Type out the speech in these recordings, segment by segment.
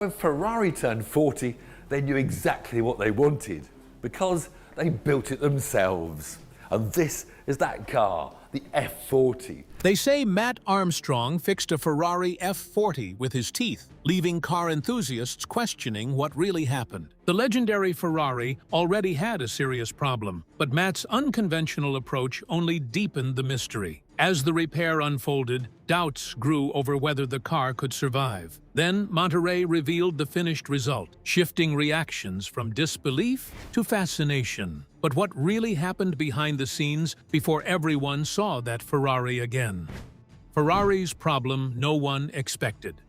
When Ferrari turned 40, they knew exactly what they wanted because they built it themselves. And this is that car, the F40. They say Mat Armstrong fixed a Ferrari F40 with his teeth, leaving car enthusiasts questioning what really happened. The legendary Ferrari already had a serious problem, but Mat's unconventional approach only deepened the mystery. As the repair unfolded, doubts grew over whether the car could survive. Then Monterey revealed the finished result, shifting reactions from disbelief to fascination. But what really happened behind the scenes before everyone saw that Ferrari again? Ferrari's problem no one expected.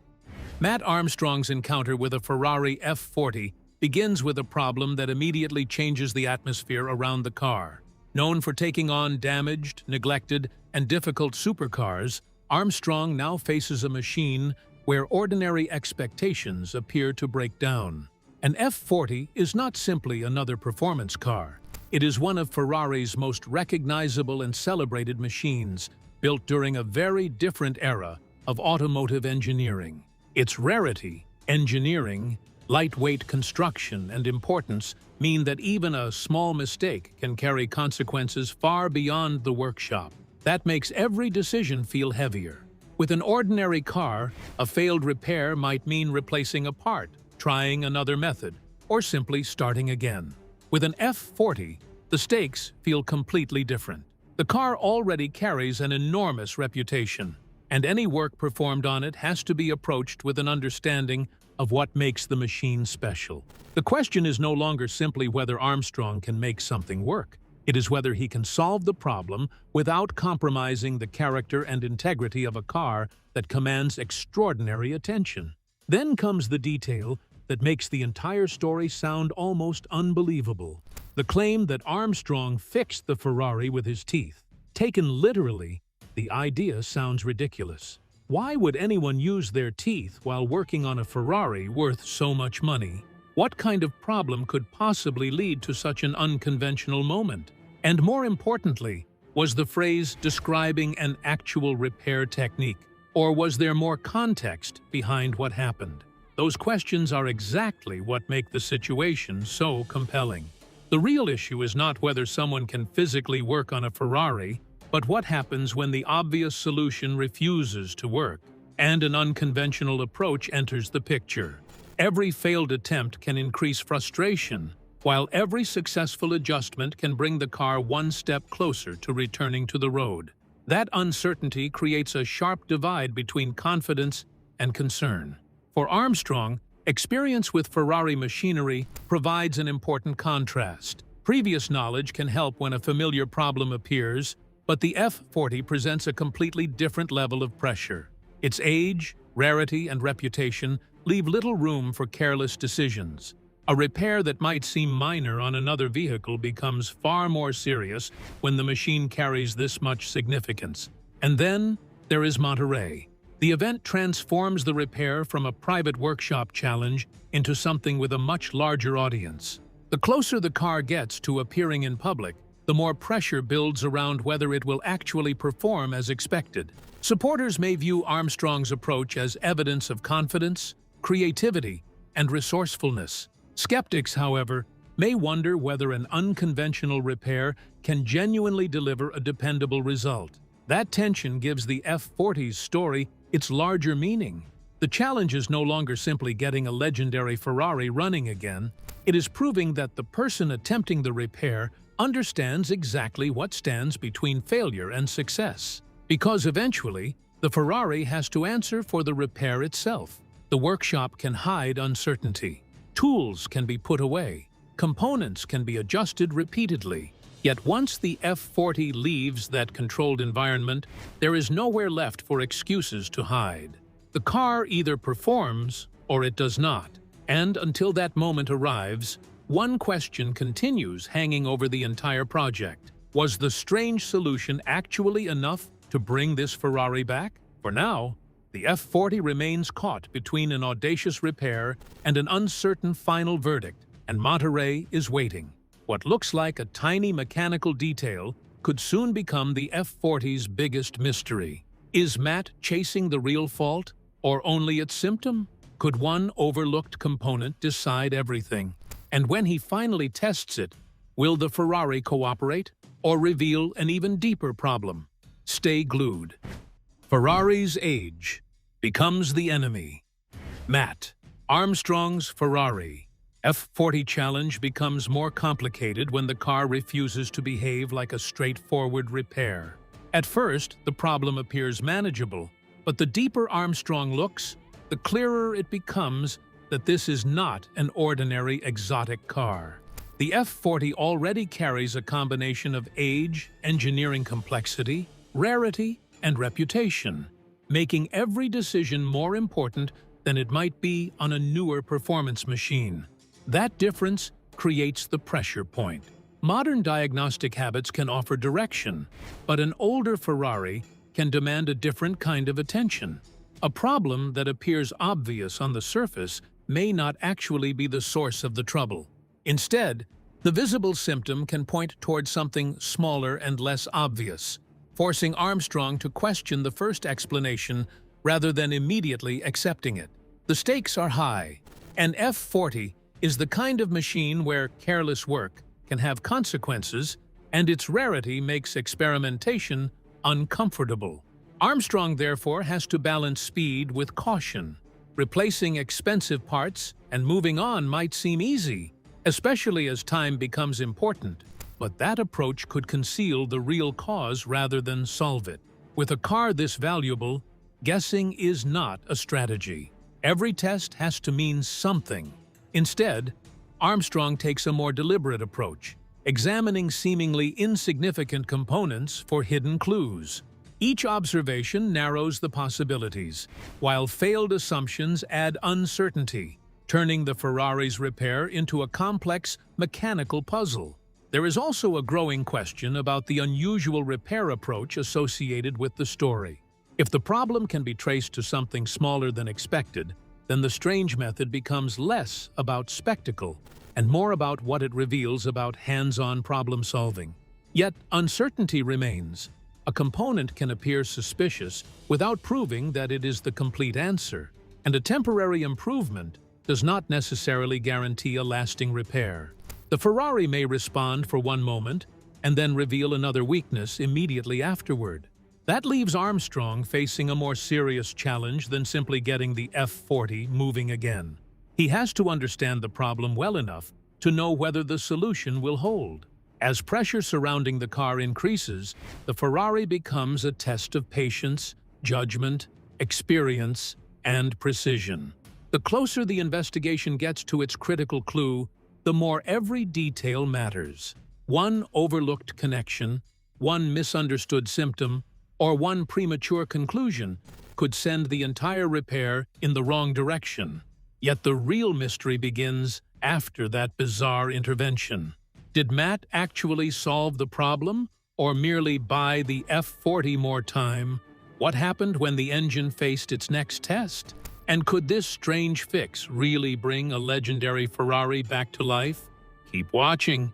Mat Armstrong's encounter with a Ferrari F40 begins with a problem that immediately changes the atmosphere around the car. Known for taking on damaged, neglected, and difficult supercars, Armstrong now faces a machine where ordinary expectations appear to break down. An F40 is not simply another performance car. It is one of Ferrari's most recognizable and celebrated machines, built during a very different era of automotive engineering. Its rarity, engineering, lightweight construction, and importance mean that even a small mistake can carry consequences far beyond the workshop. That makes every decision feel heavier. With an ordinary car, a failed repair might mean replacing a part, trying another method, or simply starting again. With an F40, the stakes feel completely different. The car already carries an enormous reputation, and any work performed on it has to be approached with an understanding of what makes the machine special. The question is no longer simply whether Armstrong can make something work. It is whether he can solve the problem without compromising the character and integrity of a car that commands extraordinary attention. Then comes the detail that makes the entire story sound almost unbelievable. The claim that Armstrong fixed the Ferrari with his teeth. Taken literally, the idea sounds ridiculous. Why would anyone use their teeth while working on a Ferrari worth so much money? What kind of problem could possibly lead to such an unconventional moment? And more importantly, was the phrase describing an actual repair technique? Or was there more context behind what happened? Those questions are exactly what make the situation so compelling. The real issue is not whether someone can physically work on a Ferrari, but what happens when the obvious solution refuses to work, and an unconventional approach enters the picture. Every failed attempt can increase frustration, while every successful adjustment can bring the car one step closer to returning to the road. That uncertainty creates a sharp divide between confidence and concern. For Armstrong, experience with Ferrari machinery provides an important contrast. Previous knowledge can help when a familiar problem appears, but the F40 presents a completely different level of pressure. Its age, rarity, and reputation leave little room for careless decisions. A repair that might seem minor on another vehicle becomes far more serious when the machine carries this much significance. And then there is Monterey. The event transforms the repair from a private workshop challenge into something with a much larger audience. The closer the car gets to appearing in public, the more pressure builds around whether it will actually perform as expected. Supporters may view Armstrong's approach as evidence of confidence, creativity, and resourcefulness. Skeptics, however, may wonder whether an unconventional repair can genuinely deliver a dependable result. That tension gives the F40's story its larger meaning. The challenge is no longer simply getting a legendary Ferrari running again. It is proving that the person attempting the repair understands exactly what stands between failure and success. Because eventually, the Ferrari has to answer for the repair itself. The workshop can hide uncertainty. Tools can be put away. Components can be adjusted repeatedly. Yet once the F40 leaves that controlled environment, there is nowhere left for excuses to hide. The car either performs or it does not. And until that moment arrives, one question continues hanging over the entire project. Was the strange solution actually enough to bring this Ferrari back? For now, the F40 remains caught between an audacious repair and an uncertain final verdict, and Monterey is waiting. What looks like a tiny mechanical detail could soon become the F40's biggest mystery. Is Mat chasing the real fault, or only its symptom? Could one overlooked component decide everything? And when he finally tests it, will the Ferrari cooperate or reveal an even deeper problem? Stay glued. Ferrari's age becomes the enemy. Mat Armstrong's Ferrari F40 challenge becomes more complicated when the car refuses to behave like a straightforward repair. At first, the problem appears manageable, but the deeper Armstrong looks, the clearer it becomes that this is not an ordinary exotic car. The F40 already carries a combination of age, engineering complexity, rarity, and reputation, making every decision more important than it might be on a newer performance machine. That difference creates the pressure point. Modern diagnostic habits can offer direction, but an older Ferrari can demand a different kind of attention. A problem that appears obvious on the surface may not actually be the source of the trouble. Instead, the visible symptom can point towards something smaller and less obvious, forcing Armstrong to question the first explanation rather than immediately accepting it. The stakes are high. An F40 is the kind of machine where careless work can have consequences, and its rarity makes experimentation uncomfortable. Armstrong, therefore, has to balance speed with caution. Replacing expensive parts and moving on might seem easy, especially as time becomes important. But that approach could conceal the real cause rather than solve it. With a car this valuable, guessing is not a strategy. Every test has to mean something. Instead, Armstrong takes a more deliberate approach, examining seemingly insignificant components for hidden clues. Each observation narrows the possibilities, while failed assumptions add uncertainty, turning the Ferrari's repair into a complex mechanical puzzle. There is also a growing question about the unusual repair approach associated with the story. If the problem can be traced to something smaller than expected, then the strange method becomes less about spectacle and more about what it reveals about hands-on problem-solving. Yet uncertainty remains. A component can appear suspicious without proving that it is the complete answer, and a temporary improvement does not necessarily guarantee a lasting repair. The Ferrari may respond for one moment and then reveal another weakness immediately afterward. That leaves Armstrong facing a more serious challenge than simply getting the F40 moving again. He has to understand the problem well enough to know whether the solution will hold. As pressure surrounding the car increases, the Ferrari becomes a test of patience, judgment, experience, and precision. The closer the investigation gets to its critical clue, the more every detail matters. One overlooked connection, one misunderstood symptom, or one premature conclusion could send the entire repair in the wrong direction. Yet the real mystery begins after that bizarre intervention. Did Mat actually solve the problem, or merely buy the F40 more time? What happened when the engine faced its next test? And could this strange fix really bring a legendary Ferrari back to life? Keep watching.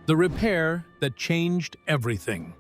The repair that changed everything.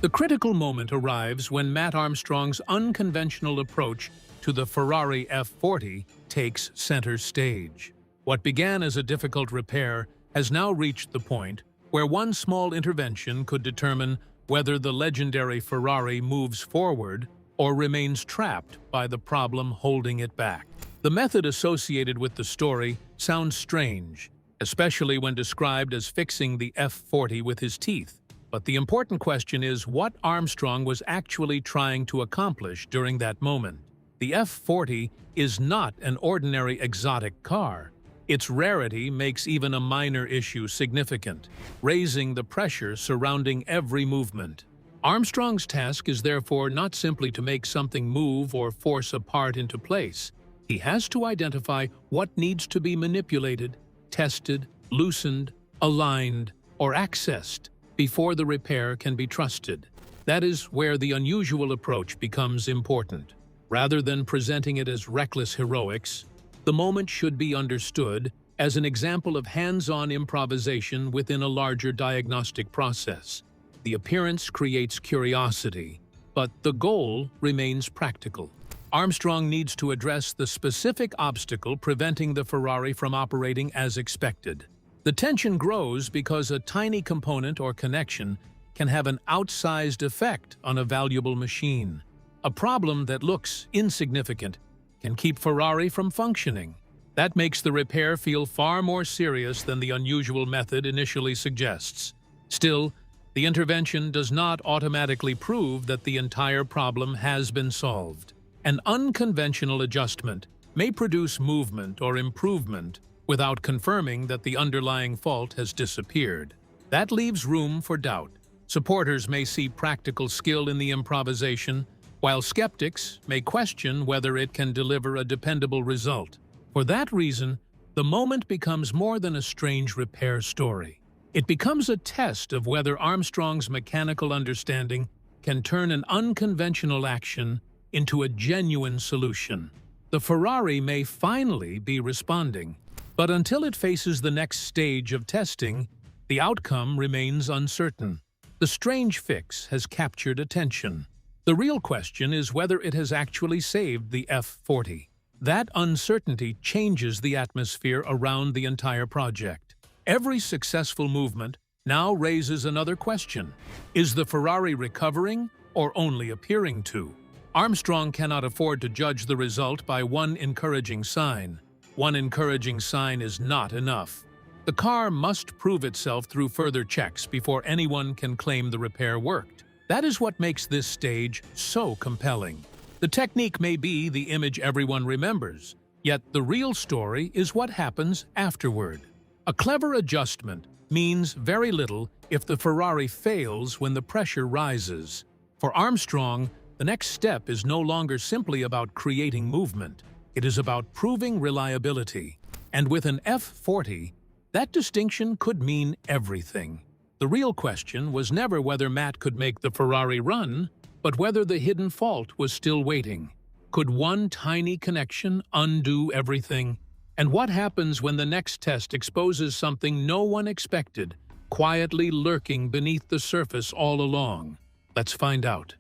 The critical moment arrives when Mat Armstrong's unconventional approach to the Ferrari F40 takes center stage. What began as a difficult repair has now reached the point where one small intervention could determine whether the legendary Ferrari moves forward or remains trapped by the problem holding it back. The method associated with the story sounds strange, especially when described as fixing the F40 with his teeth. But the important question is what Armstrong was actually trying to accomplish during that moment. The F40 is not an ordinary exotic car. Its rarity makes even a minor issue significant, raising the pressure surrounding every movement. Armstrong's task is therefore not simply to make something move or force a part into place. He has to identify what needs to be manipulated, tested, loosened, aligned, or accessed before the repair can be trusted. That is where the unusual approach becomes important. Rather than presenting it as reckless heroics, the moment should be understood as an example of hands-on improvisation within a larger diagnostic process. The appearance creates curiosity, but the goal remains practical. Armstrong needs to address the specific obstacle preventing the Ferrari from operating as expected. The tension grows because a tiny component or connection can have an outsized effect on a valuable machine. A problem that looks insignificant can keep Ferrari from functioning. That makes the repair feel far more serious than the unusual method initially suggests. Still, the intervention does not automatically prove that the entire problem has been solved. An unconventional adjustment may produce movement or improvement without confirming that the underlying fault has disappeared. That leaves room for doubt. Supporters may see practical skill in the improvisation, while skeptics may question whether it can deliver a dependable result. For that reason, the moment becomes more than a strange repair story. It becomes a test of whether Armstrong's mechanical understanding can turn an unconventional action into a genuine solution. The Ferrari may finally be responding, but until it faces the next stage of testing, the outcome remains uncertain. The strange fix has captured attention. The real question is whether it has actually saved the F40. That uncertainty changes the atmosphere around the entire project. Every successful movement now raises another question. Is the Ferrari recovering or only appearing to? Armstrong cannot afford to judge the result by one encouraging sign. One encouraging sign is not enough. The car must prove itself through further checks before anyone can claim the repair worked. That is what makes this stage so compelling. The technique may be the image everyone remembers, yet the real story is what happens afterward. A clever adjustment means very little if the Ferrari fails when the pressure rises. For Armstrong, the next step is no longer simply about creating movement. It is about proving reliability. And with an F40, that distinction could mean everything. The real question was never whether Mat could make the Ferrari run, but whether the hidden fault was still waiting. Could one tiny connection undo everything? And what happens when the next test exposes something no one expected, quietly lurking beneath the surface all along? Let's find out.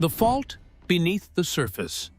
The fault beneath the surface.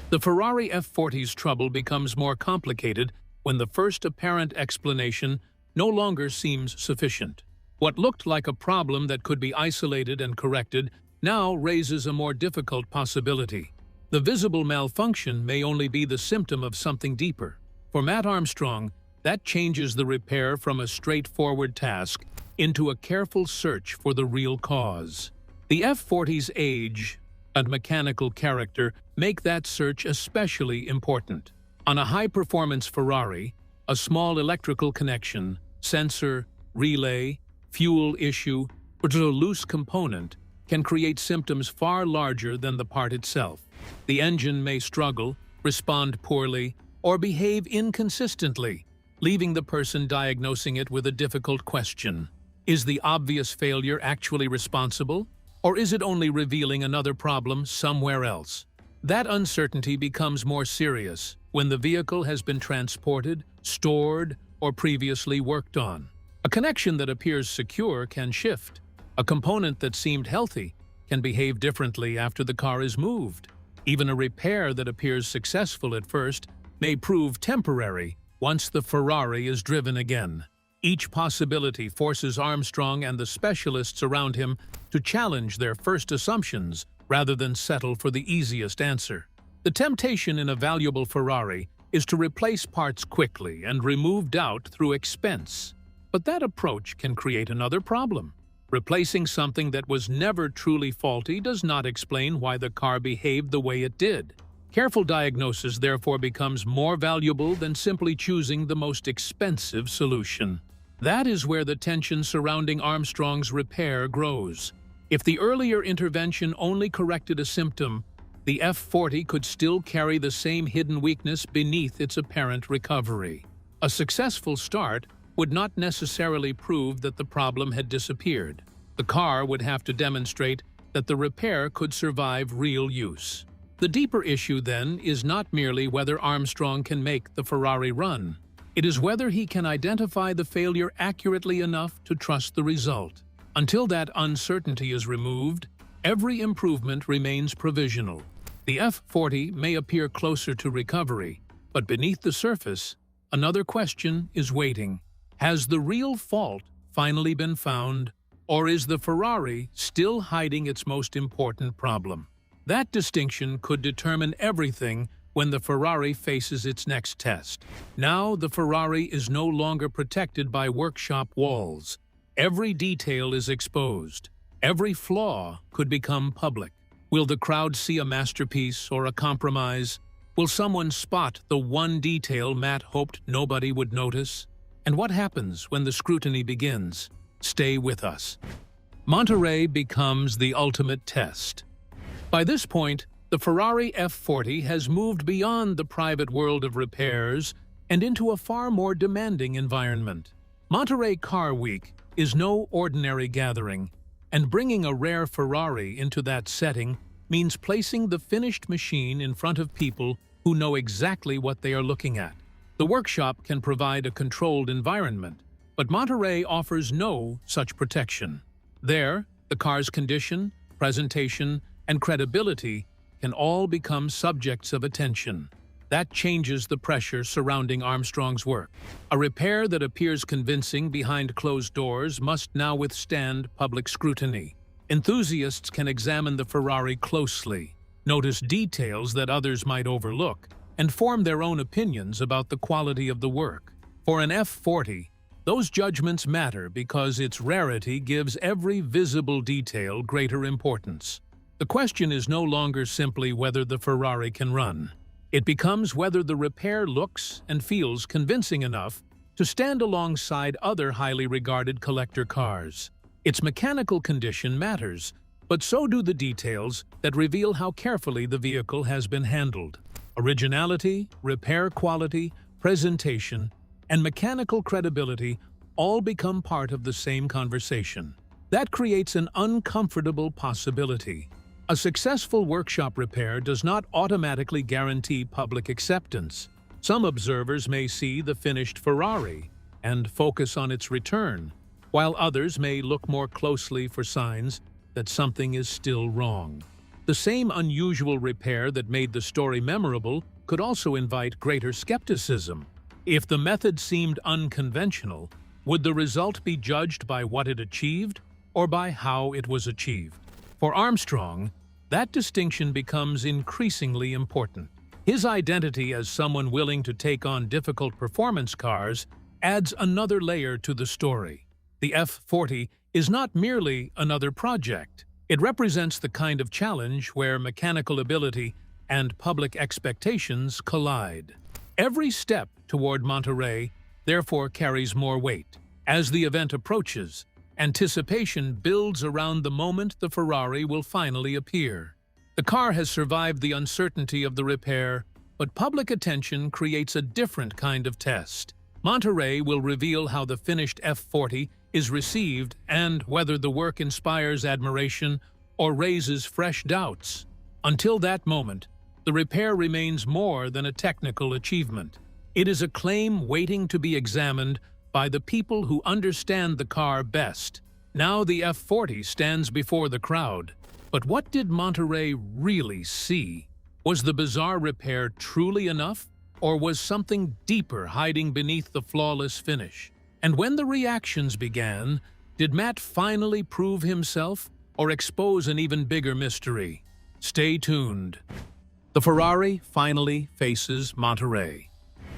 The Ferrari F40's trouble becomes more complicated when the first apparent explanation no longer seems sufficient. What looked like a problem that could be isolated and corrected now raises a more difficult possibility. The visible malfunction may only be the symptom of something deeper. For Mat Armstrong, that changes the repair from a straightforward task into a careful search for the real cause. The F40's age and mechanical character make that search especially important. On a high-performance Ferrari, a small electrical connection, sensor, relay, fuel issue, or a loose component can create symptoms far larger than the part itself. The engine may struggle, respond poorly, or behave inconsistently, leaving the person diagnosing it with a difficult question. Is the obvious failure actually responsible, or is it only revealing another problem somewhere else? That uncertainty becomes more serious when the vehicle has been transported, stored, or previously worked on. A connection that appears secure can shift. A component that seemed healthy can behave differently after the car is moved. Even a repair that appears successful at first may prove temporary once the Ferrari is driven again. Each possibility forces Armstrong and the specialists around him to challenge their first assumptions rather than settle for the easiest answer. The temptation in a valuable Ferrari is to replace parts quickly and remove doubt through expense. But that approach can create another problem. Replacing something that was never truly faulty does not explain why the car behaved the way it did. Careful diagnosis therefore becomes more valuable than simply choosing the most expensive solution. That is where the tension surrounding Armstrong's repair grows. If the earlier intervention only corrected a symptom, the F40 could still carry the same hidden weakness beneath its apparent recovery. A successful start would not necessarily prove that the problem had disappeared. The car would have to demonstrate that the repair could survive real use. The deeper issue, then, is not merely whether Armstrong can make the Ferrari run. It is whether he can identify the failure accurately enough to trust the result. Until that uncertainty is removed, every improvement remains provisional. The F40 may appear closer to recovery, but beneath the surface, another question is waiting. Has the real fault finally been found, or is the Ferrari still hiding its most important problem? That distinction could determine everything when the Ferrari faces its next test. Now the Ferrari is no longer protected by workshop walls. Every detail is exposed. Every flaw could become public. Will the crowd see a masterpiece or a compromise? Will someone spot the one detail Mat hoped nobody would notice? And what happens when the scrutiny begins? Stay with us. Monterey becomes the ultimate test. By this point, the Ferrari F40 has moved beyond the private world of repairs and into a far more demanding environment. Monterey Car Week is no ordinary gathering, and bringing a rare Ferrari into that setting means placing the finished machine in front of people who know exactly what they are looking at. The workshop can provide a controlled environment, but Monterey offers no such protection. There, the car's condition, presentation, and credibility can all become subjects of attention. That changes the pressure surrounding Armstrong's work. A repair that appears convincing behind closed doors must now withstand public scrutiny. Enthusiasts can examine the Ferrari closely, notice details that others might overlook, and form their own opinions about the quality of the work. For an F40, those judgments matter because its rarity gives every visible detail greater importance. The question is no longer simply whether the Ferrari can run. It becomes whether the repair looks and feels convincing enough to stand alongside other highly regarded collector cars. Its mechanical condition matters, but so do the details that reveal how carefully the vehicle has been handled. Originality, repair quality, presentation, and mechanical credibility all become part of the same conversation. That creates an uncomfortable possibility. A successful workshop repair does not automatically guarantee public acceptance. Some observers may see the finished Ferrari and focus on its return, while others may look more closely for signs that something is still wrong. The same unusual repair that made the story memorable could also invite greater skepticism. If the method seemed unconventional, would the result be judged by what it achieved or by how it was achieved? For Armstrong, that distinction becomes increasingly important. His identity as someone willing to take on difficult performance cars adds another layer to the story. The F40 is not merely another project. It represents the kind of challenge where mechanical ability and public expectations collide. Every step toward Monterey therefore carries more weight. As the event approaches, anticipation builds around the moment the Ferrari will finally appear. The car has survived the uncertainty of the repair, but public attention creates a different kind of test. Monterey will reveal how the finished F40 is received and whether the work inspires admiration or raises fresh doubts. Until that moment, the repair remains more than a technical achievement. It is a claim waiting to be examined by the people who understand the car best. Now the F40 stands before the crowd. But what did Monterey really see? Was the bizarre repair truly enough, or was something deeper hiding beneath the flawless finish? And when the reactions began, did Mat finally prove himself or expose an even bigger mystery? Stay tuned. The Ferrari finally faces Monterey.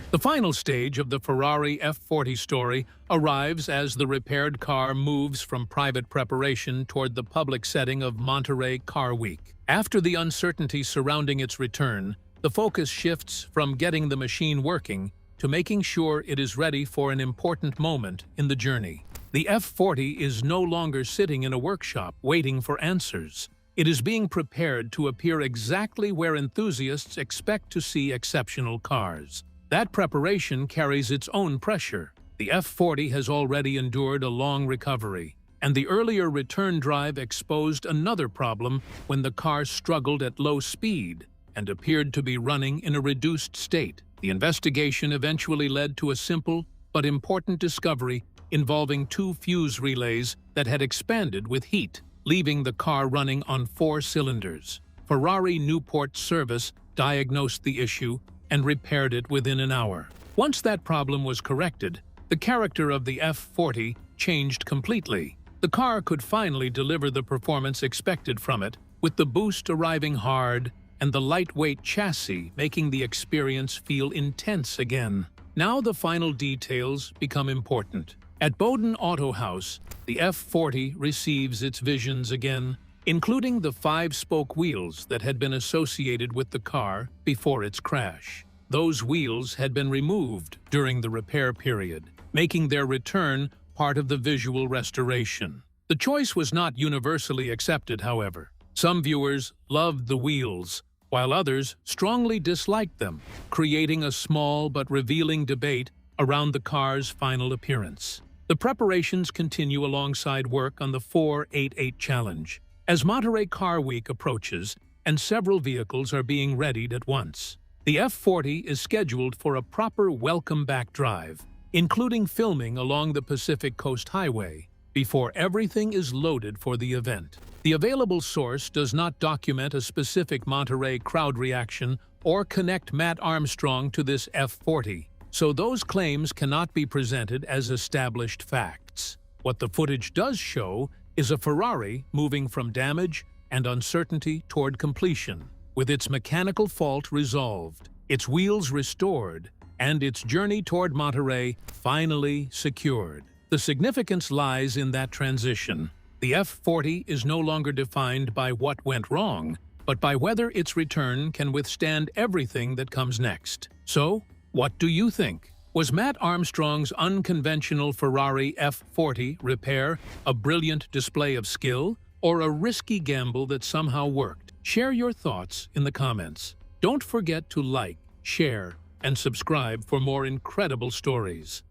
The final stage of the Ferrari F40 story arrives as the repaired car moves from private preparation toward the public setting of Monterey Car Week. After the uncertainty surrounding its return, the focus shifts from getting the machine working to making sure it is ready for an important moment in the journey. The F40 is no longer sitting in a workshop waiting for answers. It is being prepared to appear exactly where enthusiasts expect to see exceptional cars. That preparation carries its own pressure. The F40 has already endured a long recovery, and the earlier return drive exposed another problem when the car struggled at low speed and appeared to be running in a reduced state. The investigation eventually led to a simple but important discovery involving two fuse relays that had expanded with heat, leaving the car running on 4 cylinders. Ferrari Newport service diagnosed the issue and repaired it within an hour. Once that problem was corrected, the character of the F40 changed completely. The car could finally deliver the performance expected from it, with the boost arriving hard and the lightweight chassis making the experience feel intense again. Now the final details become important. At Bowden Auto House, the F40 receives its visions again, including the 5-spoke wheels that had been associated with the car before its crash. Those wheels had been removed during the repair period, making their return part of the visual restoration. The choice was not universally accepted, however. Some viewers loved the wheels, while others strongly disliked them, creating a small but revealing debate around the car's final appearance. The preparations continue alongside work on the 488 Challenge, as Monterey Car Week approaches and several vehicles are being readied at once. The F40 is scheduled for a proper welcome-back drive, including filming along the Pacific Coast Highway, before everything is loaded for the event. The available source does not document a specific Monterey crowd reaction or connect Mat Armstrong to this F40, so those claims cannot be presented as established facts. What the footage does show is a Ferrari moving from damage and uncertainty toward completion, with its mechanical fault resolved, its wheels restored, and its journey toward Monterey finally secured. The significance lies in that transition. The F40 is no longer defined by what went wrong, but by whether its return can withstand everything that comes next. So, what do you think? Was Mat Armstrong's unconventional Ferrari F40 repair a brilliant display of skill, or a risky gamble that somehow worked? Share your thoughts in the comments. Don't forget to like, share, and subscribe for more incredible stories.